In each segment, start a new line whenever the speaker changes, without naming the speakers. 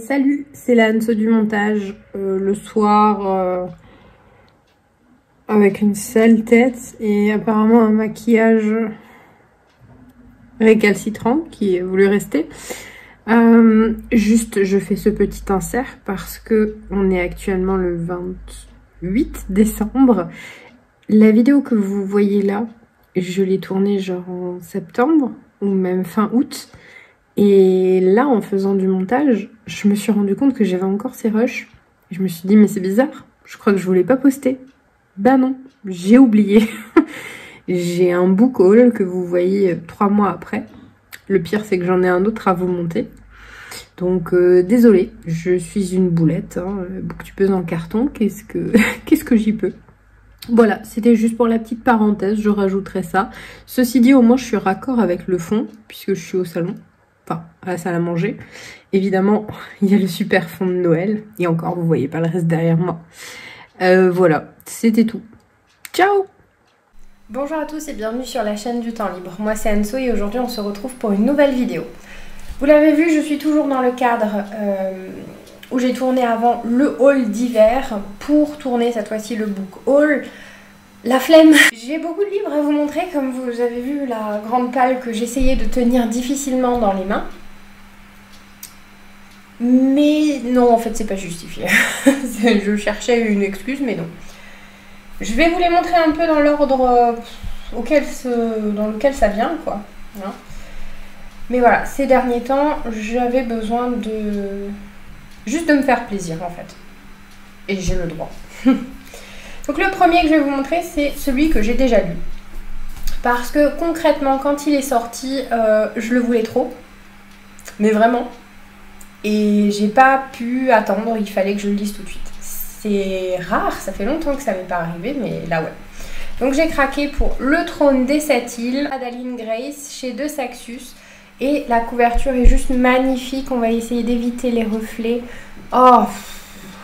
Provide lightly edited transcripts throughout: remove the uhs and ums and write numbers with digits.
Salut, c'est la Anso du montage. Le soir, avec une sale tête et apparemment un maquillage récalcitrant qui est voulu rester. Juste, je fais ce petit insert parce que on est actuellement le 28 décembre. La vidéo que vous voyez là, je l'ai tournée genre en septembre ou même fin août. Et là, en faisant du montage, je me suis rendu compte que j'avais encore ces rushs. Et je me suis dit, mais c'est bizarre, je crois que je voulais pas poster. Bah non, j'ai oublié. J'ai un book haul que vous voyez 3 mois après. Le pire, c'est que j'en ai un autre à vous monter. Donc, désolée, je suis une boulette, hein, booktubeuse en carton. Qu'est-ce que j'y peux? Voilà, c'était juste pour la petite parenthèse, je rajouterai ça. Ceci dit, au moins, je suis raccord avec le fond, puisque je suis au salon. Enfin, à la salle à manger. Évidemment, il y a le super fond de Noël. Et encore, vous voyez pas le reste derrière moi. Voilà, c'était tout. Ciao!
Bonjour à tous et bienvenue sur la chaîne du temps libre. Moi c'est Anso et aujourd'hui on se retrouve pour une nouvelle vidéo. Vous l'avez vu, je suis toujours dans le cadre où j'ai tourné avant le haul d'hiver pour tourner cette fois-ci le book haul. La flemme. J'ai beaucoup de livres à vous montrer, comme vous avez vu la grande palle que j'essayais de tenir difficilement dans les mains. Mais non, en fait c'est pas justifié. Je cherchais une excuse mais non. Je vais vous les montrer un peu dans l'ordre dans lequel ça vient, quoi. Hein. Mais voilà, ces derniers temps, j'avais besoin de... juste de me faire plaisir, en fait. Et j'ai le droit. Donc le premier que je vais vous montrer, c'est celui que j'ai déjà lu. Parce que concrètement, quand il est sorti, je le voulais trop. Mais vraiment. Et j'ai pas pu attendre, il fallait que je le lise tout de suite. C'est rare, ça fait longtemps que ça m'est pas arrivé, mais là ouais. Donc j'ai craqué pour Le Trône des 7 îles, Adaline Grace, chez De Saxus. Et la couverture est juste magnifique, on va essayer d'éviter les reflets. Oh,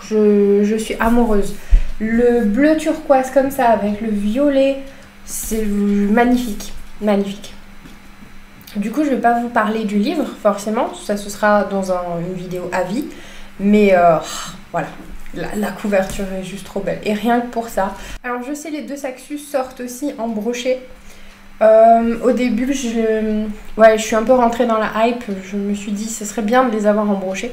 je suis amoureuse. Le bleu turquoise comme ça, avec le violet, c'est magnifique, magnifique. Du coup, je vais pas vous parler du livre, forcément, ça ce sera dans une vidéo à vie. Mais voilà. La couverture est juste trop belle. Et rien que pour ça. Alors je sais, les De Saxus sortent aussi en brochet. Au début, je suis un peu rentrée dans la hype. Je me suis dit ce serait bien de les avoir en brochet.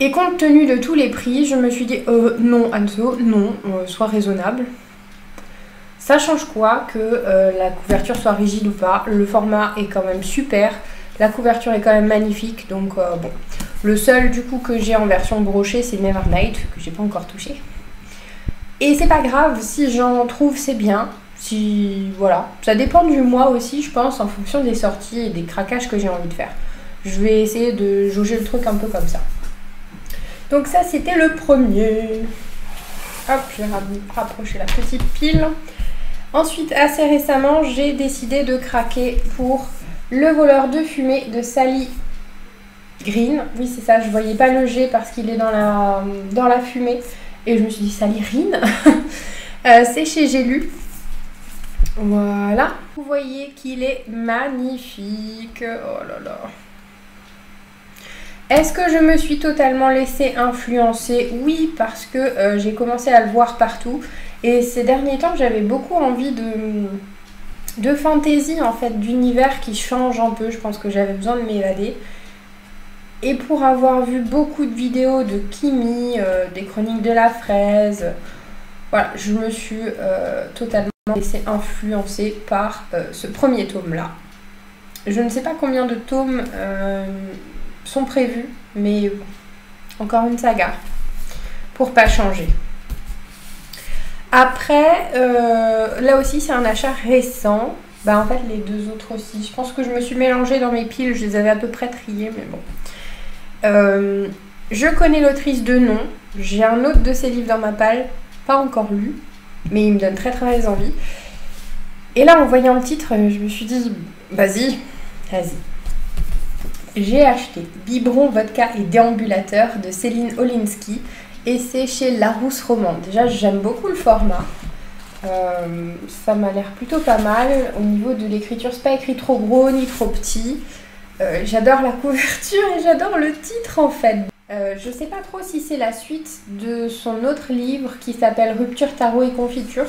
Et compte tenu de tous les prix, je me suis dit non Anso, non, sois raisonnable. Ça change quoi que la couverture soit rigide ou pas. Le format est quand même super. La couverture est quand même magnifique. Donc bon. Le seul du coup que j'ai en version brochée, c'est Nevernight, que j'ai pas encore touché. Et c'est pas grave, si j'en trouve c'est bien. Si voilà, ça dépend du mois aussi, je pense, en fonction des sorties et des craquages que j'ai envie de faire. Je vais essayer de jauger le truc un peu comme ça. Donc ça c'était le premier. Hop, je vais rapprocher la petite pile. Ensuite, assez récemment, j'ai décidé de craquer pour Le Voleur de fumée de Sally Green. Oui, c'est ça, je voyais pas le G parce qu'il est dans la fumée. Et je me suis dit, Sally Green. C'est chez J'ai lu. Voilà. Vous voyez qu'il est magnifique. Oh là là. Est-ce que je me suis totalement laissée influencer? Oui, parce que j'ai commencé à le voir partout. Et ces derniers temps, j'avais beaucoup envie de fantaisie, en fait, d'univers qui change un peu. Je pense que j'avais besoin de m'évader. Et pour avoir vu beaucoup de vidéos de Kimi, des chroniques de la fraise, voilà, je me suis totalement laissée influencer par ce premier tome-là. Je ne sais pas combien de tomes sont prévus, mais encore une saga, pour pas changer. Après, là aussi c'est un achat récent. Bah en fait les deux autres aussi. Je pense que je me suis mélangée dans mes piles, je les avais à peu près triées, mais bon. Je connais l'autrice de nom, j'ai un autre de ses livres dans ma palle, pas encore lu, mais il me donne très très envie. Et là en voyant le titre, je me suis dit, vas-y. J'ai acheté Biberon, Vodka et Déambulateur de Céline Olinsky et c'est chez Larousse Roman. Déjà j'aime beaucoup le format, ça m'a l'air plutôt pas mal. Au niveau de l'écriture, c'est pas écrit trop gros ni trop petit. J'adore la couverture et j'adore le titre en fait. Je sais pas trop si c'est la suite de son autre livre qui s'appelle Rupture, tarot et confiture.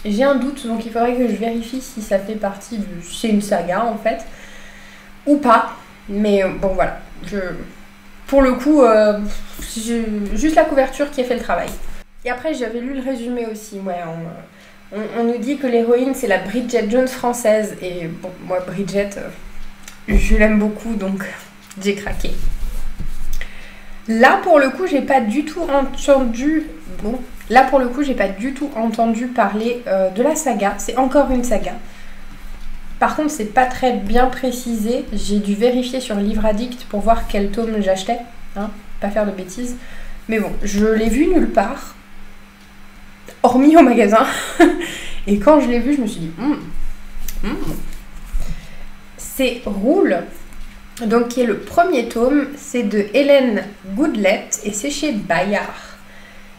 J'ai un doute, donc il faudrait que je vérifie si ça fait partie de... C'est une saga en fait, ou pas. Mais bon voilà, pour le coup, juste la couverture qui a fait le travail. Et après j'avais lu le résumé aussi, ouais, on nous dit que l'héroïne c'est la Bridget Jones française. Et bon, moi Bridget, je l'aime beaucoup, donc j'ai craqué. Là pour le coup j'ai pas du tout entendu... Bon, là pour le coup j'ai pas du tout entendu parler de la saga, c'est encore une saga. Par contre c'est pas très bien précisé, j'ai dû vérifier sur Livre Addict pour voir quel tome j'achetais, hein, pas faire de bêtises. Mais bon, je l'ai vu nulle part, hormis au magasin. Et quand je l'ai vu je me suis dit c'est Roule. Donc qui est le premier tome, c'est de Hélène Goodlet et c'est chez Bayard.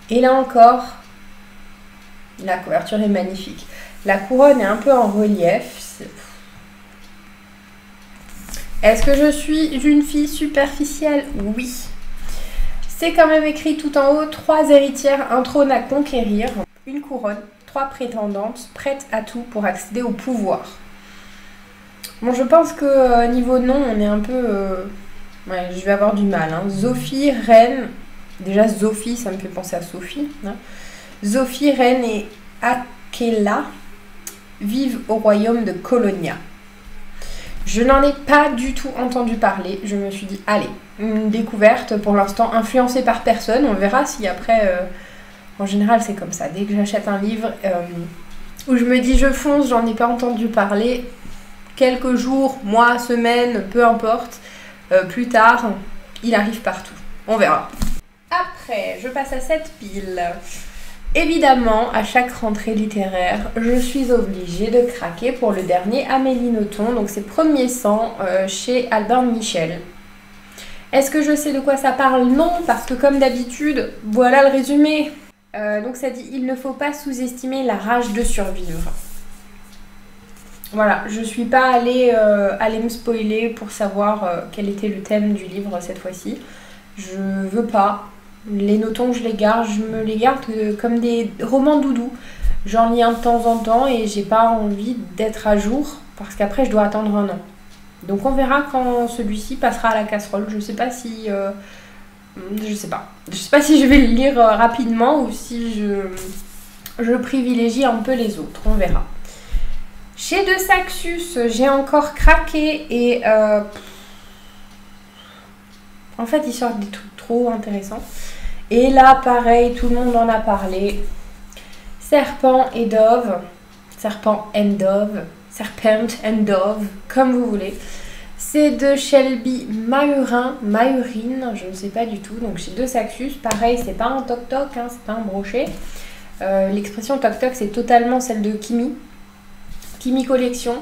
Et là encore, la couverture est magnifique. La couronne est un peu en relief. Est-ce que je suis une fille superficielle? Oui. C'est quand même écrit tout en haut, 3 héritières, un trône à conquérir, une couronne, 3 prétendantes, prêtes à tout pour accéder au pouvoir. Bon, je pense que niveau nom, on est un peu... Ouais, je vais avoir du mal. Hein. Zophie, reine... Déjà, Zophie, ça me fait penser à Sophie. Hein. Zophie, reine et Akela vivent au royaume de Colonia. Je n'en ai pas du tout entendu parler. Je me suis dit, allez, une découverte pour l'instant influencée par personne. On verra si après... En général, c'est comme ça. Dès que j'achète un livre où je me dis, je fonce, j'en ai pas entendu parler... Quelques jours, mois, semaines, peu importe, plus tard, il arrive partout. On verra. Après, je passe à cette pile. Évidemment, à chaque rentrée littéraire, je suis obligée de craquer pour le dernier Amélie Nothomb. Donc c'est Premier sang chez Albin Michel. Est-ce que je sais de quoi ça parle? Non, parce que comme d'habitude, voilà le résumé. Donc ça dit, il ne faut pas sous-estimer la rage de survivre. Voilà, je suis pas allée me spoiler pour savoir quel était le thème du livre cette fois-ci. Je veux pas. Les Nothomb, je les garde, comme des romans doudou. J'en lis un de temps en temps et j'ai pas envie d'être à jour parce qu'après je dois attendre un an. Donc on verra quand celui-ci passera à la casserole. Je sais pas si... Je sais pas si je vais le lire rapidement ou si je privilégie un peu les autres. On verra. Chez De Saxus, j'ai encore craqué et en fait ils sortent des trucs trop intéressants. Et là pareil, tout le monde en a parlé. Serpent and Dove, comme vous voulez. C'est de Shelby Mahurine, je ne sais pas du tout. Donc chez De Saxus, pareil, c'est pas un toc-toc, hein, c'est pas un brochet. L'expression toc-toc, c'est totalement celle de Kimi Collection.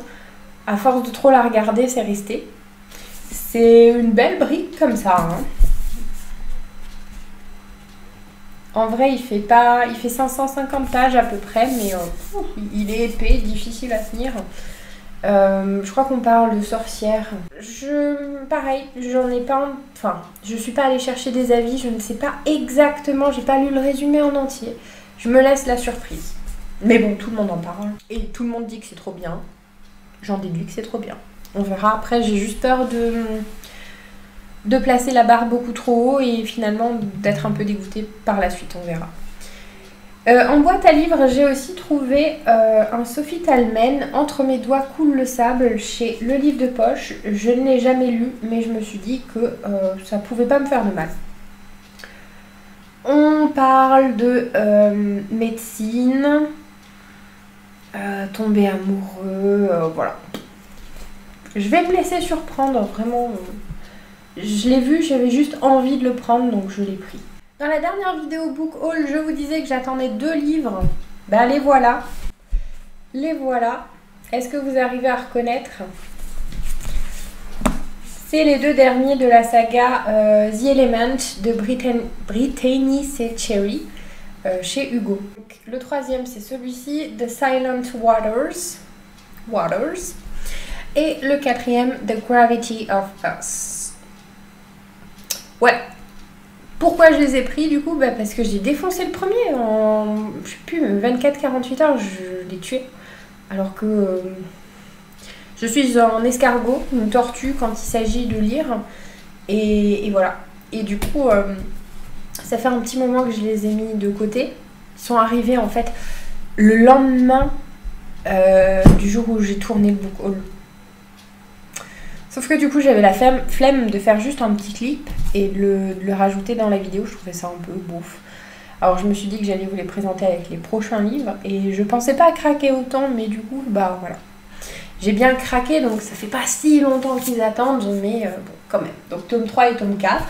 À force de trop la regarder, c'est resté. C'est une belle brique comme ça. Hein. En vrai, il fait 550 pages à peu près, mais il est épais, difficile à tenir. Je crois qu'on parle de sorcière. Pareil, j'en ai pas... Enfin, je suis pas allée chercher des avis, je ne sais pas exactement, j'ai pas lu le résumé en entier. Je me laisse la surprise. Mais bon, tout le monde en parle. Et tout le monde dit que c'est trop bien. J'en déduis que c'est trop bien. On verra. Après, j'ai juste peur de placer la barre beaucoup trop haut et finalement d'être un peu dégoûtée par la suite. On verra. En boîte à livres, j'ai aussi trouvé un Sophie Talmen, Entre mes doigts coule le sable, chez Le Livre de Poche. Je ne l'ai jamais lu, mais je me suis dit que ça pouvait pas me faire de mal. On parle de médecine, tomber amoureux, voilà. Je vais me laisser surprendre, vraiment. Je l'ai vu, j'avais juste envie de le prendre, donc je l'ai pris. Dans la dernière vidéo book haul, je vous disais que j'attendais 2 livres. Ben les voilà. Les voilà. Est-ce que vous arrivez à reconnaître? C'est les 2 derniers de la saga The Element de Brittany C. Cherry chez Hugo. Donc, le 3e, c'est celui-ci, The Silent Waters. Et le quatrième, The Gravity of Us. Ouais. Pourquoi je les ai pris du coup? Parce que j'ai défoncé le premier en, je sais plus, 24-48 heures, je l'ai tué. Alors que je suis un escargot, une tortue quand il s'agit de lire. Et voilà. Et du coup, ça fait un petit moment que je les ai mis de côté. Ils sont arrivés en fait le lendemain du jour où j'ai tourné le book haul. Sauf que du coup j'avais la flemme de faire juste un petit clip et de le rajouter dans la vidéo. Je trouvais ça un peu bouffe. Alors je me suis dit que j'allais vous les présenter avec les prochains livres. Et je pensais pas craquer autant, mais du coup bah voilà. J'ai bien craqué, donc ça fait pas si longtemps qu'ils attendent, mais bon, quand même. Donc tome 3 et tome 4.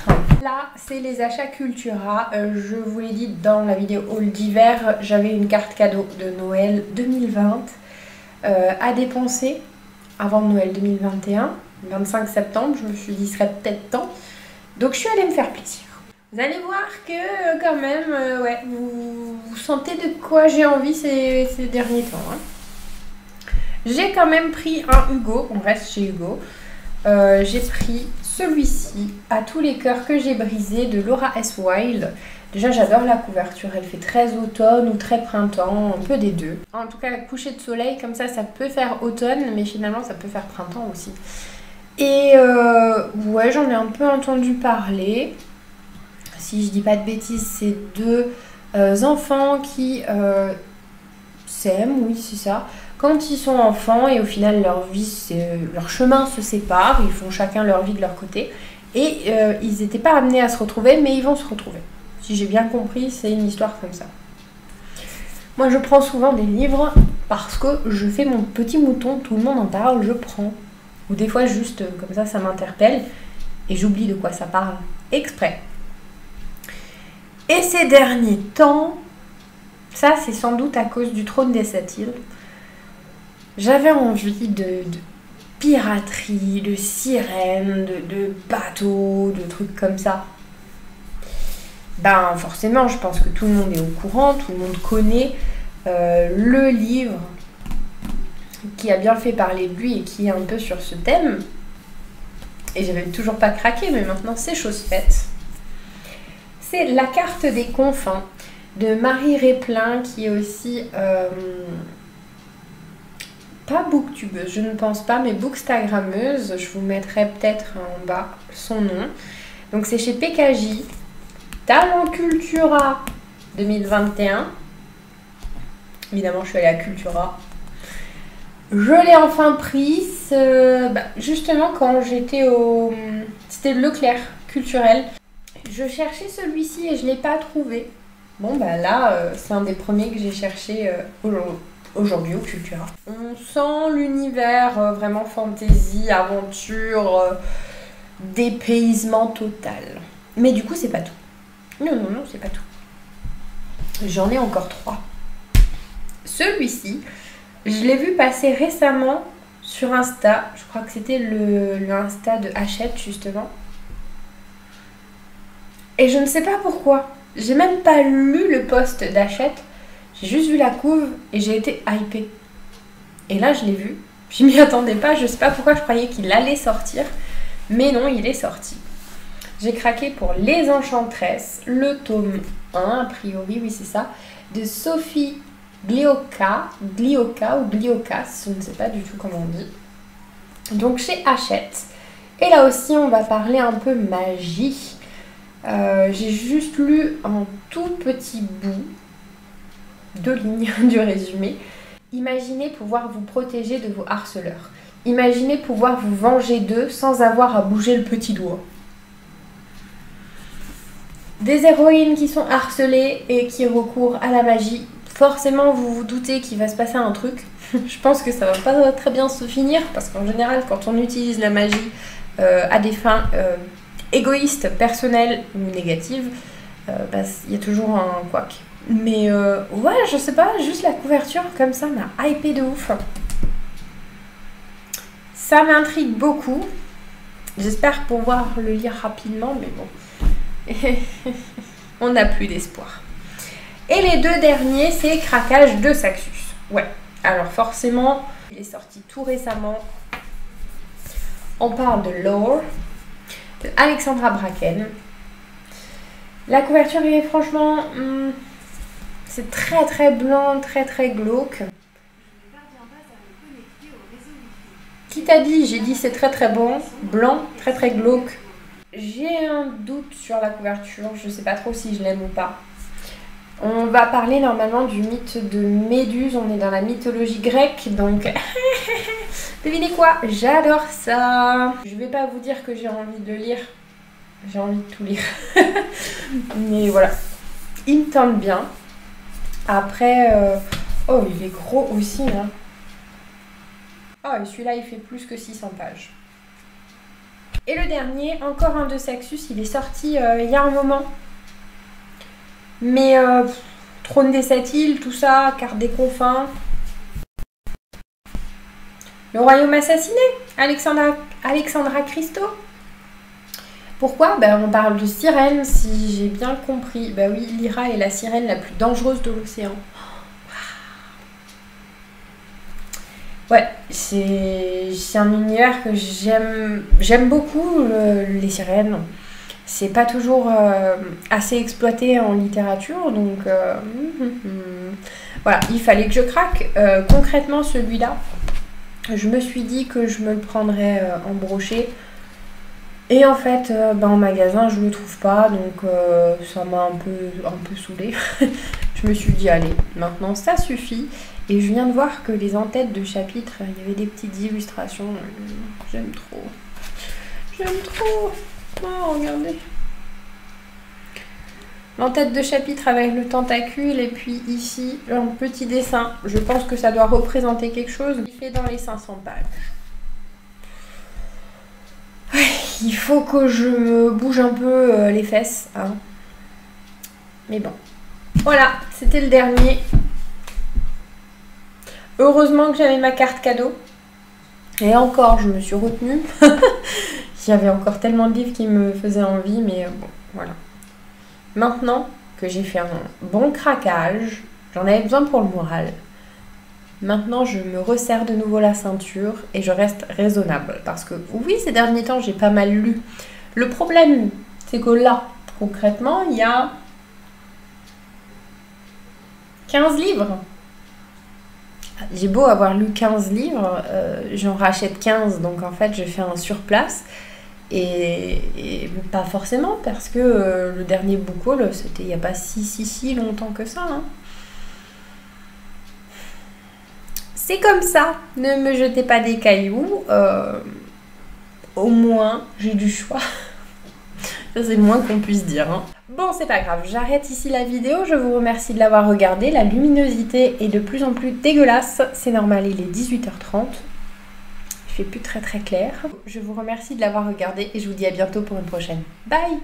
Là, c'est les achats Cultura. Je vous l'ai dit dans la vidéo haul d'hiver, j'avais une carte cadeau de Noël 2020 à dépenser avant Noël 2021, 25 septembre. Je me suis dit, il serait peut-être temps. Donc je suis allée me faire plaisir. Vous allez voir que quand même, ouais, vous sentez de quoi j'ai envie ces derniers temps. Hein. J'ai quand même pris un Hugo, on reste chez Hugo. J'ai pris celui-ci, À tous les cœurs que j'ai brisés, de Laura S. Wilde. Déjà j'adore la couverture, elle fait très automne ou très printemps, un peu des deux. En tout cas, coucher de soleil comme ça peut faire automne, mais finalement ça peut faire printemps aussi. Et ouais, j'en ai un peu entendu parler. Si je dis pas de bêtises, c'est deux enfants qui s'aiment, oui c'est ça. Quand ils sont enfants et au final leur chemin se sépare, ils font chacun leur vie de leur côté et ils n'étaient pas amenés à se retrouver, mais ils vont se retrouver. Si j'ai bien compris, c'est une histoire comme ça. Moi je prends souvent des livres parce que je fais mon petit mouton, tout le monde en parle, je prends. Ou des fois juste comme ça m'interpelle et j'oublie de quoi ça parle exprès. Et ces derniers temps, ça c'est sans doute à cause du Trône des Sept Îles, j'avais envie de piraterie, de sirènes, de bateaux, de trucs comme ça. Ben forcément, je pense que tout le monde est au courant, tout le monde connaît le livre qui a bien fait parler de lui et qui est un peu sur ce thème. Et j'avais toujours pas craqué, mais maintenant c'est chose faite. C'est La carte des confins de Marie Réplin, qui est aussi... pas booktubeuse, je ne pense pas, mais bookstagrammeuse. Je vous mettrai peut-être en bas son nom. Donc c'est chez PKJ, Talent Cultura 2021. Évidemment, je suis allée à Cultura. Je l'ai enfin prise, justement quand j'étais au... C'était Leclerc culturel. Je cherchais celui-ci et je ne l'ai pas trouvé. Bon bah là, c'est un des premiers que j'ai cherché aujourd'hui au Cultura. On sent l'univers vraiment fantasy, aventure, dépaysement total. Mais du coup, c'est pas tout. Non, c'est pas tout. J'en ai encore 3. Celui-ci, je l'ai vu passer récemment sur Insta. Je crois que c'était le Insta de Hachette, justement. Et je ne sais pas pourquoi. J'ai même pas lu le post d'Hachette. J'ai juste vu la couve et j'ai été hypée. Et là, je l'ai vu. Je m'y attendais pas. Je sais pas pourquoi je croyais qu'il allait sortir. Mais non, il est sorti. J'ai craqué pour Les Enchantresses, le tome 1, a priori, oui c'est ça, de Sophie Glioka, ou Gliokas, je ne sais pas du tout comment on dit. Donc chez Hachette. Et là aussi, on va parler un peu magie. J'ai juste lu un tout petit bout, 2 lignes du résumé. Imaginez pouvoir vous protéger de vos harceleurs. Imaginez pouvoir vous venger d'eux sans avoir à bouger le petit doigt. Des héroïnes qui sont harcelées et qui recourent à la magie. Forcément, vous vous doutez qu'il va se passer un truc. Je pense que ça va pas très bien se finir parce qu'en général, quand on utilise la magie à des fins égoïstes, personnelles ou négatives, il y a toujours un couac. Mais ouais, je sais pas, juste la couverture comme ça m'a hypé de ouf. Ça m'intrigue beaucoup. J'espère pouvoir le lire rapidement, mais bon. On n'a plus d'espoir. Et les 2 derniers, c'est Craquage de Saxus. Ouais, alors forcément, il est sorti tout récemment. On parle de Lore, de Alexandra Bracken. La couverture est franchement... c'est très très blanc, très très glauque. Qui t'a dit? J'ai dit c'est très très bon, blanc, très très glauque. J'ai un doute sur la couverture, je sais pas trop si je l'aime ou pas. On va parler normalement du mythe de Méduse, on est dans la mythologie grecque, donc devinez quoi? J'adore ça. Je vais pas vous dire que j'ai envie de le lire, j'ai envie de tout lire. Mais voilà, il me tente bien. Après, oh il est gros aussi, hein. Oh et celui-là il fait plus que 600 pages. Et le dernier, encore un de Saxus, il est sorti il y a un moment. Mais Trône des Sept Îles, tout ça, Carte des Confins. Le Royaume assassiné, Alexandra Christo. Pourquoi? Ben, on parle de sirène, si j'ai bien compris. Ben oui, Lyra est la sirène la plus dangereuse de l'océan. Ouais, c'est un univers que j'aime beaucoup, les sirènes. C'est pas toujours assez exploité en littérature, donc voilà, il fallait que je craque. Concrètement, celui-là, je me suis dit que je me le prendrais en brochet. Et en fait, en magasin, je le trouve pas, donc ça m'a un peu saoulée. Je me suis dit, allez, maintenant ça suffit. Et je viens de voir que les en-têtes de chapitres, il y avait des petites illustrations. J'aime trop. J'aime trop. Oh, regardez. L'en-tête de chapitre avec le tentacule et puis ici, un petit dessin. Je pense que ça doit représenter quelque chose. Il fait dans les 500 pages. Ouais, il faut que je me bouge un peu les fesses. Hein. Mais bon. Voilà, c'était le dernier. Heureusement que j'avais ma carte cadeau. Et encore, je me suis retenue. Il y avait encore tellement de livres qui me faisaient envie, mais bon, voilà. Maintenant que j'ai fait un bon craquage, j'en avais besoin pour le moral. Maintenant, je me resserre de nouveau la ceinture et je reste raisonnable. Parce que oui, ces derniers temps, j'ai pas mal lu. Le problème, c'est que là, concrètement, il y a 15 livres. J'ai beau avoir lu 15 livres, j'en rachète 15, donc en fait, je fais un surplace. Et pas forcément, parce que le dernier book haul, c'était il n'y a pas si longtemps que ça. Hein. C'est comme ça, ne me jetez pas des cailloux. Au moins, j'ai du choix. Ça, c'est le moins qu'on puisse dire. Hein. Bon, c'est pas grave, j'arrête ici la vidéo. Je vous remercie de l'avoir regardée. La luminosité est de plus en plus dégueulasse. C'est normal, il est 18h30. Il fait plus très clair. Je vous remercie de l'avoir regardé et je vous dis à bientôt pour une prochaine. Bye!